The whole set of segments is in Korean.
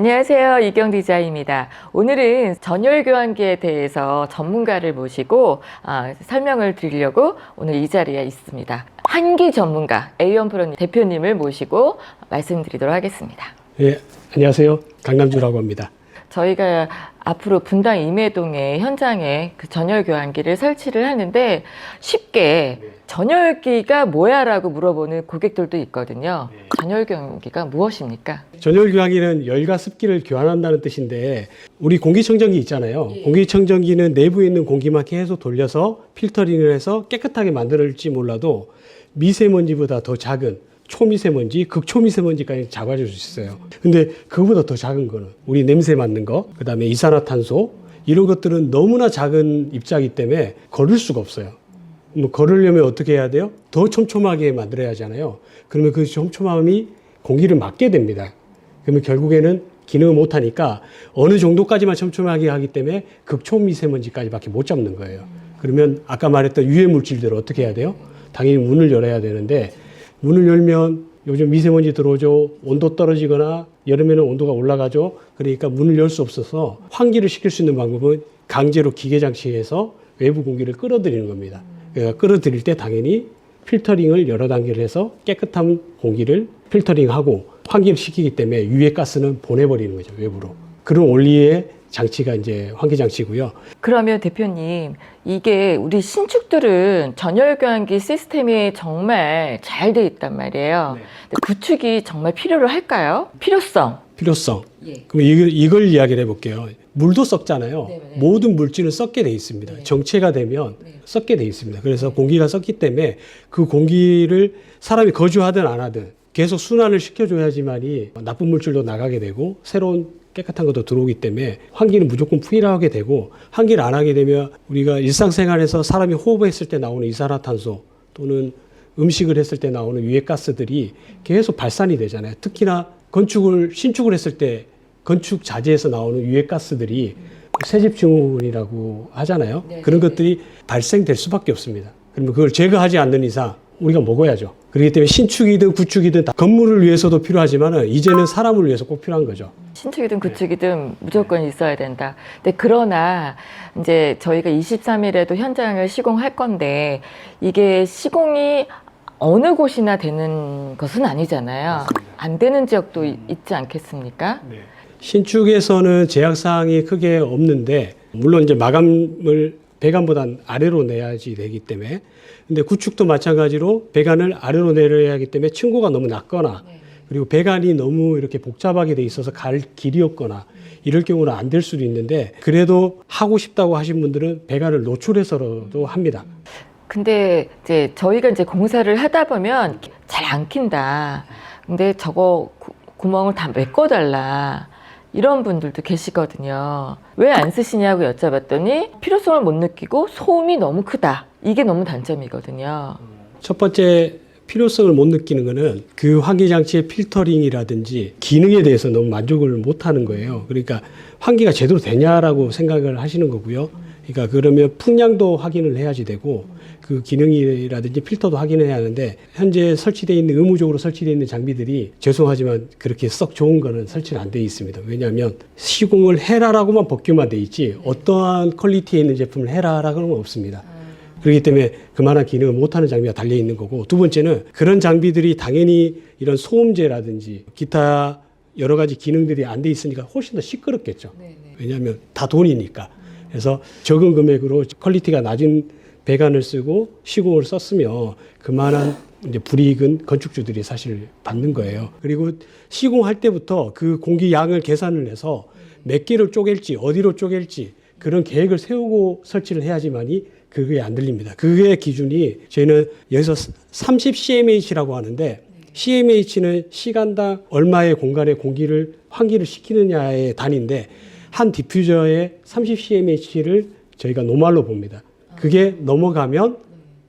안녕하세요. 이경 디자인입니다. 오늘은 전열 교환기에 대해서 전문가를 모시고 설명을 드리려고 오늘 이 자리에 있습니다. 환기 전문가 A1 프로 대표님을 모시고 말씀드리도록 하겠습니다. 예, 안녕하세요. 강남주라고 합니다. 저희가 앞으로 분당 임해동의 현장에 그 전열 교환기를 설치를 하는데 쉽게 전열기가 뭐야 라고 물어보는 고객들도 있거든요. 전열 교환기가 무엇입니까? 전열 교환기는 열과 습기를 교환한다는 뜻인데 우리 공기청정기 있잖아요. 공기청정기는 내부에 있는 공기만 계속 돌려서 필터링을 해서 깨끗하게 만들어질지 몰라도 미세먼지보다 더 작은 초미세먼지, 극초미세먼지까지 잡아줄 수 있어요. 근데 그거보다 더 작은 거는 우리 냄새 맡는 거, 그 다음에 이산화탄소 이런 것들은 너무나 작은 입자이기 때문에 걸을 수가 없어요. 뭐 걸으려면 어떻게 해야 돼요? 더 촘촘하게 만들어야 하잖아요. 그러면 그 촘촘함이 공기를 막게 됩니다. 그러면 결국에는 기능을 못하니까 어느 정도까지만 촘촘하게 하기 때문에 극초미세먼지까지밖에 못 잡는 거예요. 그러면 아까 말했던 유해 물질들을 어떻게 해야 돼요? 당연히 문을 열어야 되는데 문을 열면 요즘 미세먼지 들어오죠. 온도 떨어지거나 여름에는 온도가 올라가죠. 그러니까 문을 열 수 없어서 환기를 시킬 수 있는 방법은 강제로 기계 장치에서 외부 공기를 끌어들이는 겁니다. 그러니까 끌어들일 때 당연히 필터링을 여러 단계를 해서 깨끗한 공기를 필터링하고 환기를 시키기 때문에 유해 가스는 보내버리는 거죠, 외부로. 그런 원리의 장치가 이제 환기 장치고요. 그러면 대표님, 이게 우리 신축들은 전열 교환기 시스템이 정말 잘 돼 있단 말이에요. 근데 구축이 정말 필요로 할까요? 필요성. 그럼 이걸 이야기를 해볼게요. 물도 썩잖아요. 모든 물질은 썩게 돼 있습니다. 정체가 되면 썩게 돼 있습니다. 그래서 공기가 썩기 때문에 그 공기를 사람이 거주하든 안 하든 계속 순환을 시켜줘야지만이 나쁜 물질도 나가게 되고 새로운 깨끗한 것도 들어오기 때문에 환기는 무조건 필요하게 되고 환기를 안 하게 되면 우리가 일상생활에서 사람이 호흡했을 때 나오는 이산화탄소 또는 음식을 했을 때 나오는 유해가스들이 계속 발산이 되잖아요. 특히나 신축을 했을 때 건축 자재에서 나오는 유해가스들이 새집증후군이라고 하잖아요. 그런 것들이 발생될 수밖에 없습니다. 그러면 그걸 제거하지 않는 이상 우리가 먹어야죠. 그렇기 때문에 신축이든 구축이든 다 건물을 위해서도 필요하지만 이제는 사람을 위해서 꼭 필요한 거죠. 신축이든 구축이든 무조건 있어야 된다. 근데 그러나 이제 저희가 23일에도 현장을 시공할 건데 이게 시공이 어느 곳이나 되는 것은 아니잖아요. 안 되는 지역도 있지 않겠습니까? 신축에서는 제약사항이 크게 없는데 물론 이제 마감을 배관보단 아래로 내야지 되기 때문에 근데 구축도 마찬가지로 배관을 아래로 내려야 하기 때문에 층고가 너무 낮거나 그리고 배관이 너무 이렇게 복잡하게 돼 있어서 갈 길이 없거나 이럴 경우는 안 될 수도 있는데 그래도 하고 싶다고 하신 분들은 배관을 노출해서라도 합니다. 근데 이제 저희가 이제 공사를 하다 보면 잘 안 낀다. 근데 저거 구멍을 다 메꿔달라. 이런 분들도 계시거든요. 왜 안 쓰시냐고 여쭤봤더니 필요성을 못 느끼고 소음이 너무 크다. 이게 너무 단점이거든요. 첫 번째 필요성을 못 느끼는 거는 그 환기 장치의 필터링이라든지 기능에 대해서 너무 만족을 못 하는 거예요. 그러니까 환기가 제대로 되냐라고 생각을 하시는 거고요. 그러니까 그러면 풍량도 확인을 해야지 되고 그 기능이라든지 필터도 확인을 해야 하는데 현재 설치되어 있는 의무적으로 설치되어 있는 장비들이 죄송하지만 그렇게 썩 좋은 거는 설치는 안 되어 있습니다. 왜냐하면 시공을 해라라고만 법규만 돼 있지 어떠한 퀄리티에 있는 제품을 해라라고는 없습니다. 그렇기 때문에 그만한 기능을 못하는 장비가 달려 있는 거고 두 번째는 그런 장비들이 당연히 이런 소음제라든지 기타 여러 가지 기능들이 안 돼 있으니까 훨씬 더 시끄럽겠죠. 왜냐하면 다 돈이니까. 그래서 적은 금액으로 퀄리티가 낮은 배관을 쓰고 시공을 썼으면 그만한 이제 불이익은 건축주들이 사실 받는 거예요. 그리고 시공할 때부터 그 공기 양을 계산을 해서 몇 개를 쪼갤지 어디로 쪼갤지 그런 계획을 세우고 설치를 해야지만이 그게 안 들립니다. 그게 기준이 저희는 여기서 30cmh라고 하는데 CMH는 시간당 얼마의 공간에 공기를 환기를 시키느냐의 단위인데 한 디퓨저에 30cmh를 저희가 노말로 봅니다. 그게 넘어가면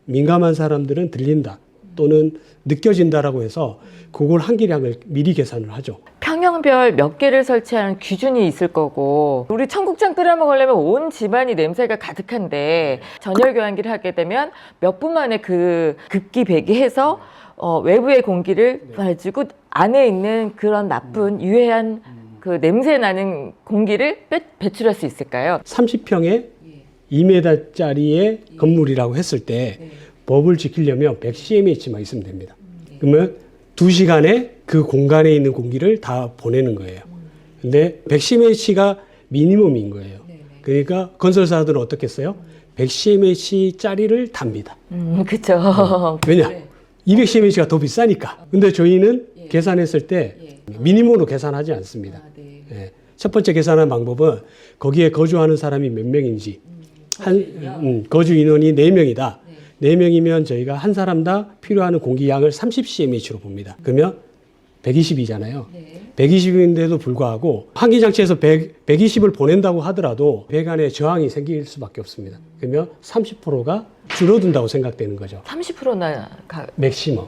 민감한 사람들은 들린다 또는 느껴진다라고 해서 그걸 환기량을 미리 계산을 하죠. 평형별 몇 개를 설치하는 기준이 있을 거고 우리 청국장 끓여 먹으려면 온 집안이 냄새가 가득한데 전열 교환기를 하게 되면 몇 분 만에 그 급기 배기해서 외부의 공기를 가지고 안에 있는 그런 나쁜 유해한 그 냄새 나는 공기를 배출할 수 있을까요? 30평에 2m짜리의 건물이라고 했을 때 법을 지키려면 100cm만 있으면 됩니다. 그러면 2시간에 그 공간에 있는 공기를 다 보내는 거예요. 근데 110cm가 미니멈인 거예요. 그러니까 건설사들은 어떻게 써요? 110cm짜리를 답니다. 그렇죠. 왜냐? 210cm가 더 비싸니까. 근데 저희는 계산했을 때 미니멈으로 계산하지 않습니다. 예. 첫 번째 계산하는 방법은 거기에 거주하는 사람이 몇 명인지 거주 인원이 4명이다. 4명이면 저희가 한 사람당 필요한 공기량을 30cm로 봅니다. 그러면 120이잖아요. 120인데도 불구하고 환기장치에서 120을 보낸다고 하더라도 배관에 저항이 생길 수밖에 없습니다. 그러면 30%가 줄어든다고 생각되는 거죠. 30%나 맥시멈.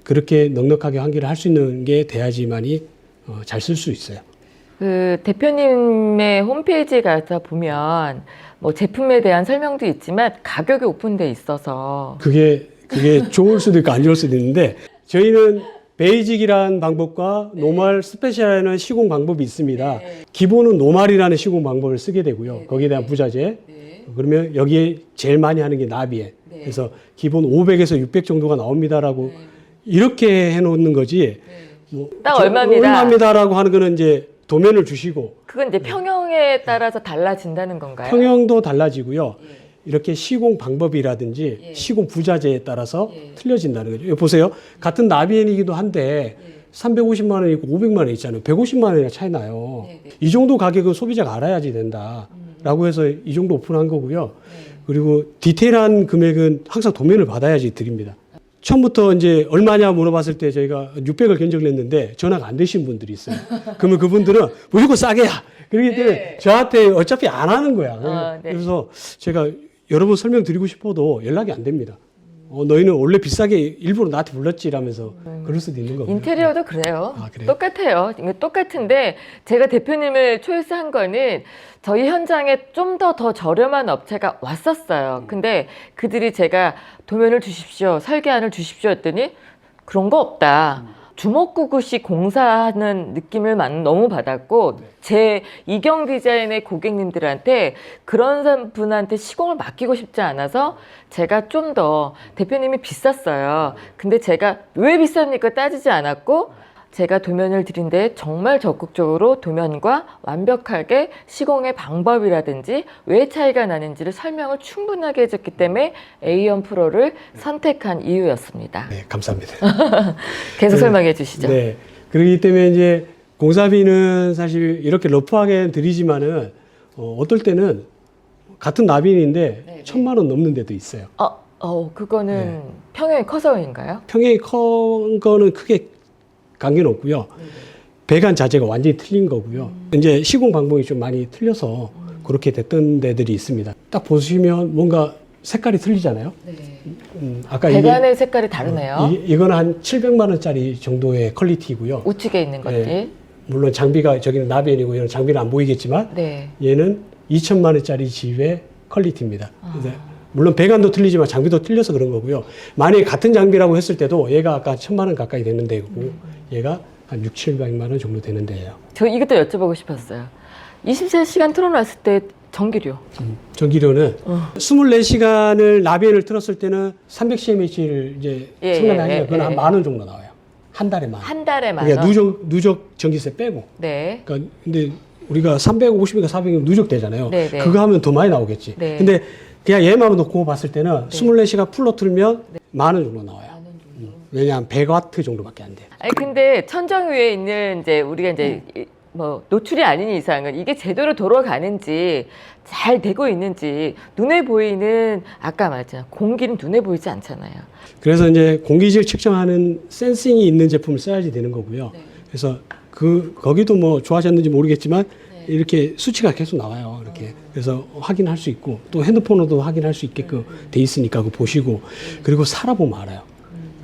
그렇게 넉넉하게 환기를 할 수 있는 게 돼야지만이 잘 쓸 수 있어요. 그 대표님의 홈페이지에 가서 보면 뭐 제품에 대한 설명도 있지만 가격이 오픈돼 있어서 그게 좋을 수도 있고 안 좋을 수도 있는데 저희는 베이직이라는 방법과 노멀 스페셜이라는 시공 방법이 있습니다. 기본은 노멀이라는 시공 방법을 쓰게 되고요. 거기에 대한 부자재. 그러면 여기에 제일 많이 하는 게 나비에. 그래서 기본 500에서 600 정도가 나옵니다라고 이렇게 해놓는 거지. 뭐 딱 얼마입니다라고 하는 거는 이제 도면을 주시고. 그건 이제 평형에 따라서 달라진다는 건가요? 평형도 달라지고요. 이렇게 시공 방법이라든지 시공 부자재에 따라서 틀려진다는 거죠. 여기 보세요. 같은 나비엔이기도 한데 350만 원 있고 500만 원 있잖아요. 150만 원이나 차이 나요. 이 정도 가격은 소비자가 알아야지 된다라고 해서 이 정도 오픈한 거고요. 그리고 디테일한 금액은 항상 도면을 받아야지 드립니다. 처음부터 이제 얼마냐 물어봤을 때 저희가 600을 견적을 했는데 전화가 안 되신 분들이 있어요. 그러면 그분들은 무조건 싸게야. 그렇기 때문에 저한테 어차피 안 하는 거야. 그래서 제가 여러 번 설명드리고 싶어도 연락이 안 됩니다. 너희는 원래 비싸게 일부러 나한테 불렀지 이라면서 그럴 수도 있는 거고요. 인테리어도 그래요. 그래요? 똑같아요. 이거 똑같은데 제가 대표님을 초이스한 거는 저희 현장에 좀 더 저렴한 업체가 왔었어요. 근데 그들이 제가 도면을 주십시오, 설계안을 주십시오 했더니 그런 거 없다. 주먹구구식 공사하는 느낌을 너무 받았고 제 이경 디자인의 고객님들한테 그런 분한테 시공을 맡기고 싶지 않아서 제가 좀 더 대표님이 비쌌어요. 근데 제가 왜 비쌉니까 따지지 않았고 제가 도면을 드린데 정말 적극적으로 도면과 완벽하게 시공의 방법이라든지 왜 차이가 나는지를 설명을 충분하게 해줬기 때문에 A1 프로를 선택한 이유였습니다. 네, 감사합니다. 계속 설명해 주시죠. 네, 그렇기 때문에 이제 공사비는 사실 이렇게 러프하게 드리지만은 어떨 때는 같은 나비인데 1,000만 원 넘는 데도 있어요. 그거는 평형이 커서인가요? 평형이 큰 거는 크게 관계는 없고요. 배관 자재가 완전히 틀린 거고요. 이제 시공 방법이 좀 많이 틀려서 그렇게 됐던 데들이 있습니다. 딱 보시면 뭔가 색깔이 틀리잖아요. 아까 배관의 색깔이 다르네요. 이거는 한 700만 원짜리 정도의 퀄리티고요. 우측에 있는 것들. 물론 장비가 저기는 나비엔이고 이런 장비는 안 보이겠지만 얘는 2천만 원짜리 집의 퀄리티입니다. 물론 배관도 틀리지만 장비도 틀려서 그런 거고요. 만약에 같은 장비라고 했을 때도 얘가 아까 1,000만 원 가까이 되는 데고 얘가 한 6, 700만 원 정도 되는 데예요. 저 이것도 여쭤보고 싶었어요. 24시간 틀어놨을 때 전기료. 전기료는 24시간을 나비엔을 틀었을 때는 300cm를 이제 생각하니까 그건 한 10,000원 정도 나와요. 한 달에 만 원. 한 달에 만 그러니까 원. 누적 전기세 빼고. 네. 그러니까 근데 우리가 350이니까 400이면 누적 되잖아요. 네. 그거 하면 더 많이 나오겠지. 네. 근데 그냥 얘만 놓고 봤을 때는 24시간 풀로 틀면 10,000원 정도 나와요. 왜냐하면 100W 정도밖에 안 돼요. 아니 근데 천정 위에 있는 이제 우리가 이제 뭐 노출이 아닌 이상은 이게 제대로 돌아가는지 잘 되고 있는지 눈에 보이는 아까 말했잖아요. 공기는 눈에 보이지 않잖아요. 그래서 이제 공기질 측정하는 센싱이 있는 제품을 써야지 되는 거고요. 그래서 거기도 뭐 좋아하셨는지 모르겠지만 이렇게 수치가 계속 나와요. 이렇게. 그래서 확인할 수 있고 또 핸드폰으로도 확인할 수 있게끔 돼 있으니까 그거 보시고 그리고 살아보면 알아요.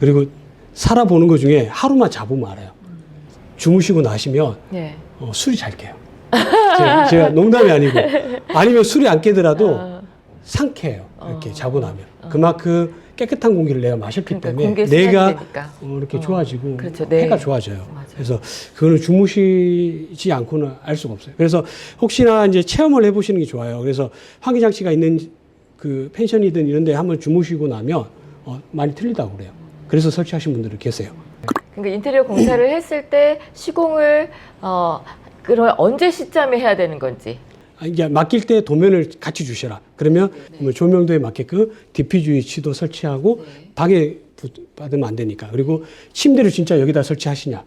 그리고 살아보는 것 중에 하루만 자보면 알아요. 주무시고 나시면 술이 잘 깨요. 제가 농담이 아니고 아니면 술이 안 깨더라도 상쾌해요. 이렇게 자고 나면. 그만큼 깨끗한 공기를 내가 마셨기 그러니까 때문에 공기에 뇌가 순환되니까. 이렇게 좋아지고 그렇죠. 네. 폐가 좋아져요. 맞아요. 그래서 그거는 주무시지 않고는 알 수가 없어요. 그래서 혹시나 이제 체험을 해보시는 게 좋아요. 그래서 환기 장치가 있는 그 펜션이든 이런 데 한번 주무시고 나면 많이 틀리다고 그래요. 그래서 설치하신 분들이 계세요. 그러니까 인테리어 공사를 했을 때 시공을 그럼 언제 시점에 해야 되는 건지. 이제 맡길 때 도면을 같이 주셔라. 그러면 뭐 조명도에 맞게끔 디퓨즈 위치도 설치하고 방해 받으면 안 되니까. 그리고 침대를 진짜 여기다 설치하시냐.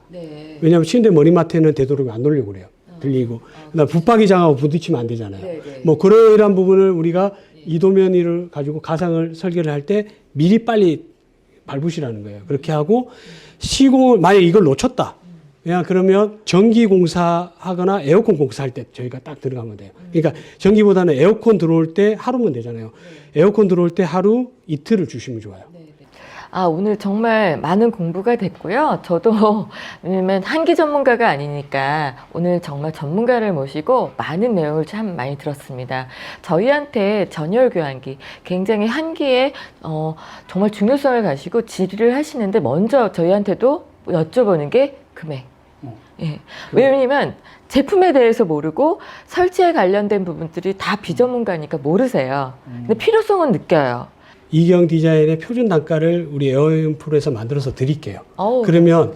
왜냐하면 침대 머리맡에는 되도록 안 놓으려고 그래요. 들리고. 그다음 붙박이장하고 부딪히면 안 되잖아요. 뭐 그러한 부분을 우리가 이도면을 가지고 가상을 설계를 할 때 미리 빨리 밟으시라는 거예요. 그렇게 하고 시공을 만약에 이걸 놓쳤다. 그냥 그러면 전기 공사하거나 에어컨 공사할 때 저희가 딱 들어가면 돼요. 그러니까 전기보다는 에어컨 들어올 때 하루면 되잖아요. 에어컨 들어올 때 하루 이틀을 주시면 좋아요. 오늘 정말 많은 공부가 됐고요. 저도 왜냐면 한기 전문가가 아니니까 오늘 정말 전문가를 모시고 많은 내용을 참 많이 들었습니다. 저희한테 전열 교환기 굉장히 한기에 정말 중요성을 가지고 질의를 하시는데 먼저 저희한테도 여쭤보는 게 금액. 예. 왜냐면 제품에 대해서 모르고 설치에 관련된 부분들이 다 비전문가니까 모르세요. 근데 필요성은 느껴요. 이경 디자인의 표준 단가를 우리 에어인프로에서 만들어서 드릴게요. 어우, 그러면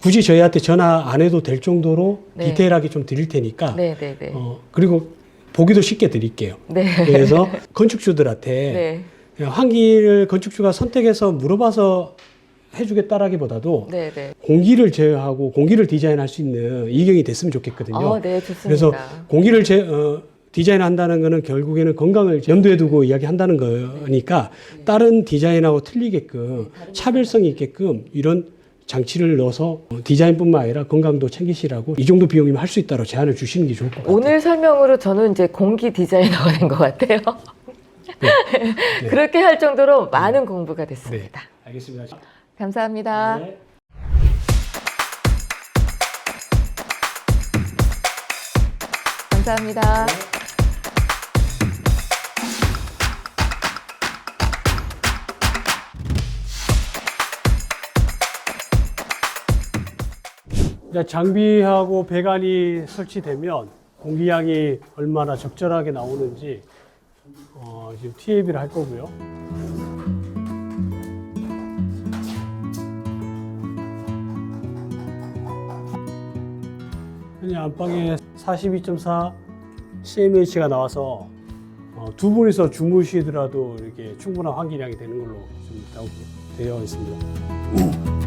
굳이 저희한테 전화 안 해도 될 정도로 네. 디테일하게 좀 드릴 테니까 네네네. 그리고 보기도 쉽게 드릴게요. 네. 그래서 건축주들한테 네. 그냥 환기를 건축주가 선택해서 물어봐서 해주겠다라기보다도 네네. 공기를 제어하고 공기를 디자인할 수 있는 이경이 됐으면 좋겠거든요. 네, 좋습니다. 그래서 공기를 디자인한다는 거는 결국에는 건강을 염두에 두고 이야기한다는 거니까 다른 디자인하고 틀리게끔 차별성이 있게끔 이런 장치를 넣어서 디자인뿐만 아니라 건강도 챙기시라고 이 정도 비용이면 할 수 있다고 제안을 주시는 게 좋을 것 같아요. 오늘 설명으로 저는 이제 공기 디자이너가 된 것 같아요. 네. 그렇게 할 정도로 많은 공부가 됐습니다. 알겠습니다. 감사합니다. 네. 감사합니다. 이제 장비하고 배관이 설치되면 공기량이 얼마나 적절하게 나오는지 지금 TAB를 할 거고요. 현재 안방에 42.4 CMH가 나와서 두 분이서 주무시더라도 이렇게 충분한 환기량이 되는 걸로 좀 되어 있습니다.